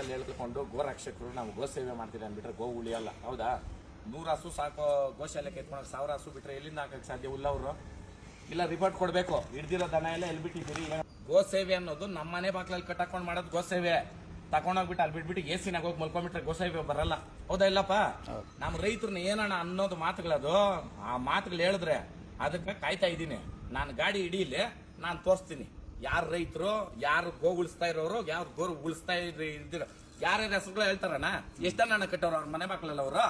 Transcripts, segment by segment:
ಅಲ್ಲಿ ಹೇಳ್ಕೊಂಡು ಗೋರಕ್ಷಕರು ನಾವು ಗೋ ಸೇವೆ ಮಾಡ್ತೀವಿ ಅಂದ್ಬಿಟ್ರೆ ಗೋ ಉಳಿಯಲ್ಲ. ಹೌದಾ? 100 ಹಸು ಸಾಕೋ ಗೋಶಾಲೆಗೆ ಎತ್ಕೊಂಡು 1000 ಹಸು ಬಿಟ್ರೆ ಎಲ್ಲಿಂದ ಹಾಕಕ್ಕೆ ಸಾಧ್ಯ? ಉಳ್ಳವರು ಇಲ್ಲ ರಿಪೋರ್ಟ್ ಕೊಡಬೇಕು. ಹಿಡ್ದಿರೋ ದನ ಎಲ್ಲ ಎಲ್ಲಿ ಬಿಟ್ಟಿದ್ದೀರಿ? ಗೋ ಸೇವೆ ಅನ್ನೋದು ನಮ್ಮ ಮನೆ ಬಾಕ್ಲಲ್ಲಿ ಕಟ್ಟಾಕೊಂಡು ಮಾಡೋದು ಗೋ ಸೇವೆ. ತಗೊಂಡೋಗ್ಬಿಟ್ಟು ಅಲ್ಲಿ ಬಿಟ್ಬಿಟ್ಟು ಎಸಿನಾಗ ಹೋಗಿ ಮಲ್ಕೊಂಡ್ಬಿಟ್ರೆ ಗೋ ಸೇವೆ ಬರಲ್ಲ. ಹೌದಾ ಇಲ್ಲಪ್ಪ? ನಮ್ಮ ರೈತರನ್ನ ಏನಣ್ಣ ಅನ್ನೋದು ಮಾತುಗಳದು. ಆ ಮಾತುಗಳು ಹೇಳಿದ್ರೆ ಅದಕ್ಕೆ ಕಾಯ್ತಾ ಇದ್ದೀನಿ. ನಾನು ಗಾಡಿ ಹಿಡೀಲಿ, ನಾನು ತೋರಿಸ್ತೀನಿ ಯಾರು ರೈತರು, ಯಾರು ಗೋ ಉಳಿಸ್ತಾ ಇರೋರು, ಯಾರು ಗೋ ಉಳಿಸ್ತಾ ಇದ್ದೀರ, ಯಾರ್ಯಾರ ಹೆಸರುಗಳು ಹೇಳ್ತಾರಣ್ಣ. ಎಷ್ಟನ್ನ ಕಟ್ಟೋರು ಅವ್ರ ಮನೆ ಬಾಕ್ಲಲ್ಲಿ ಅವರು?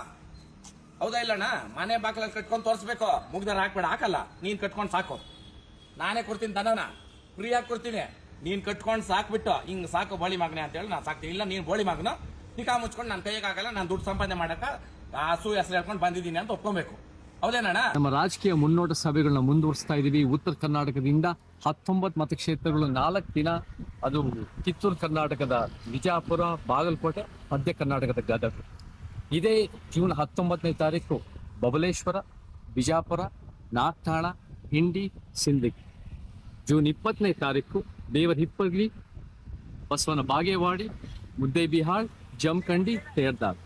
ಹೌದಾ ಇಲ್ಲಣ್ಣ? ಮನೆ ಬಾಕ್ಲಲ್ಲಿ ಕಟ್ಕೊಂಡು ತೋರಿಸ್ಬೇಕು. ಮುಗ್ದಾರ ಹಾಕ್ಬೇಡ, ಹಾಕಲ್ಲ. ನೀನ್ ಕಟ್ಕೊಂಡು ಸಾಕು, ನಾನೇ ಕೊಡ್ತೀನಿ ದನನ, ಫ್ರೀಯಾಗಿ ಕೊಡ್ತೀನಿ. ನೀನ್ ಕಟ್ಕೊಂಡು ಸಾಕ್ಬಿಟ್ಟು ಹಿಂಗ್ ಸಾಕು ಬೋಳಿ ಮಗನೆ ಅಂತ ಹೇಳಿ ನಾನು ಸಾಕ್ತೀನಿ. ಇಲ್ಲ ನೀನ್ ಬೋಳಿ ಮಗನ ನಿಕಾ ಮುಚ್ಕೊಂಡು ನನ್ನ ಕೈಗೆ ಆಗಲ್ಲ, ನಾನು ದುಡ್ಡು ಸಂಪಾದನೆ ಮಾಡಕ ಹಸು ಹೆಸರು ಹೇಳ್ಕೊಂಡು ಬಂದಿದ್ದೀನಿ ಅಂತ ಒಪ್ಕೊಬೇಕು. ಹೌದೇನಣ್ಣ? ನಮ್ಮ ರಾಜಕೀಯ ಮುನ್ನೋಟ ಸಭೆಗಳನ್ನ ಮುಂದುವರಿಸ್ತಾ ಇದೀವಿ. ಉತ್ತರ ಕರ್ನಾಟಕದಿಂದ 19 ಮತಕ್ಷೇತ್ರಗಳು 4 ದಿನ. ಅದು ಕಿತ್ತೂರು ಕರ್ನಾಟಕದ ವಿಜಯಪುರ, ಬಾಗಲಕೋಟೆ, ಮಧ್ಯ ಕರ್ನಾಟಕದ ಗದಗ. ಇದೇ ಜೂನ್ 19ನೇ ತಾರೀಕು ಬಬಲೇಶ್ವರ, ಬಿಜಾಪುರ, ನಾಗ್ಠಾಣ, ಹಿಂಡಿ, ಸಿಂದಗಿ. ಜೂನ್ 20ನೇ ತಾರೀಕು ದೇವರಹಿಪ್ಪಗಲಿ, ಬಸವನ ಬಾಗೇವಾಡಿ, ಮುದ್ದೇಬಿಹಾಳ್, ಜಮಖಂಡಿ, ತೇರ್ದಾಳ್.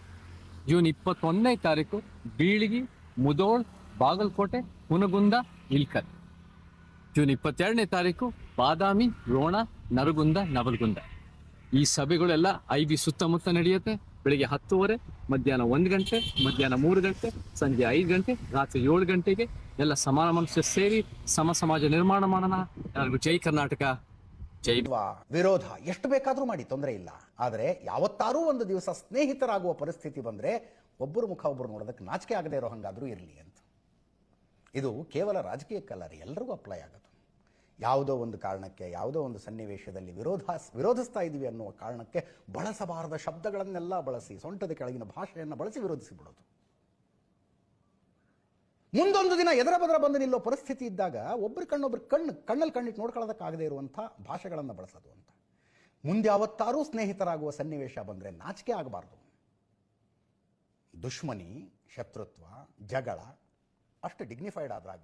ಜೂನ್ 21ನೇ ತಾರೀಕು ಬೀಳಗಿ, ಮುದೋಳ್, ಬಾಗಲಕೋಟೆ, ಹುನಗುಂದ, ಇಲ್ಕಲ್. ಜೂನ್ 22ನೇ ತಾರೀಕು ಬಾದಾಮಿ, ರೋಣ, ನರಗುಂದ, ನವಲಗುಂದ. ಈ ಸಭೆಗಳೆಲ್ಲ ಐಬಿ ಸುತ್ತಮುತ್ತ ನಡೆಯುತ್ತೆ. ಬೆಳಿಗ್ಗೆ 10:30, ಮಧ್ಯಾಹ್ನ 1 ಗಂಟೆ, ಮಧ್ಯಾಹ್ನ 3 ಗಂಟೆ, ಸಂಜೆ 5 ಗಂಟೆ, ರಾತ್ರಿ 7 ಗಂಟೆಗೆ ಎಲ್ಲ ಸಮಾನ ಮನುಷ್ಯ ಸೇರಿ ಸಮಾಜ ನಿರ್ಮಾಣ ಮಾಡೋಣ. ಎಲ್ಲರಿಗೂ ಜೈ ಕರ್ನಾಟಕ, ಜೈ. ವಿರೋಧ ಎಷ್ಟು ಬೇಕಾದ್ರೂ ಮಾಡಿ, ತೊಂದರೆ ಇಲ್ಲ. ಆದರೆ ಯಾವತ್ತಾರೂ ಒಂದು ದಿವಸ ಸ್ನೇಹಿತರಾಗುವ ಪರಿಸ್ಥಿತಿ ಬಂದ್ರೆ ಒಬ್ಬರು ಮುಖ ಒಬ್ಬರು ನೋಡೋದಕ್ಕೆ ನಾಚಿಕೆ ಆಗದೆ ಇರೋ ಹಂಗಾದ್ರೂ ಇರಲಿ ಅಂತ. ಇದು ಕೇವಲ ರಾಜಕೀಯಕ್ಕಲ್ಲ ರೀ, ಎಲ್ಲರಿಗೂ ಅಪ್ಲೈ ಆಗೋದು. ಯಾವುದೋ ಒಂದು ಕಾರಣಕ್ಕೆ, ಯಾವುದೋ ಒಂದು ಸನ್ನಿವೇಶದಲ್ಲಿ ವಿರೋಧಿಸ್ತಾ ಇದ್ದೀವಿ ಅನ್ನುವ ಕಾರಣಕ್ಕೆ ಬಳಸಬಾರದ ಶಬ್ದಗಳನ್ನೆಲ್ಲ ಬಳಸಿ, ಸೊಂಟದ ಕೆಳಗಿನ ಭಾಷೆಯನ್ನು ಬಳಸಿ ವಿರೋಧಿಸಿ ಬಿಡೋದು. ಮುಂದೊಂದು ದಿನ ಎದರ ಬದರ ಬಂದು ನಿಲ್ಲೋ ಪರಿಸ್ಥಿತಿ ಇದ್ದಾಗ ಒಬ್ಬರು ಕಣ್ಣಲ್ಲಿ ಕಣ್ಣಿಟ್ಟು ನೋಡ್ಕೊಳ್ಳೋದಕ್ಕಾಗದೇ ಇರುವಂಥ ಭಾಷೆಗಳನ್ನು ಬಳಸೋದು ಅಂತ. ಮುಂದೆ ಯಾವತ್ತಾರೂ ಸ್ನೇಹಿತರಾಗುವ ಸನ್ನಿವೇಶ ಬಂದರೆ ನಾಚಿಕೆ ಆಗಬಾರ್ದು. ದುಶ್ಮನಿ, ಶತ್ರುತ್ವ, ಜಗಳ ಅಷ್ಟು ಡಿಗ್ನಿಫೈಡ್ ಆದ್ರಾಗ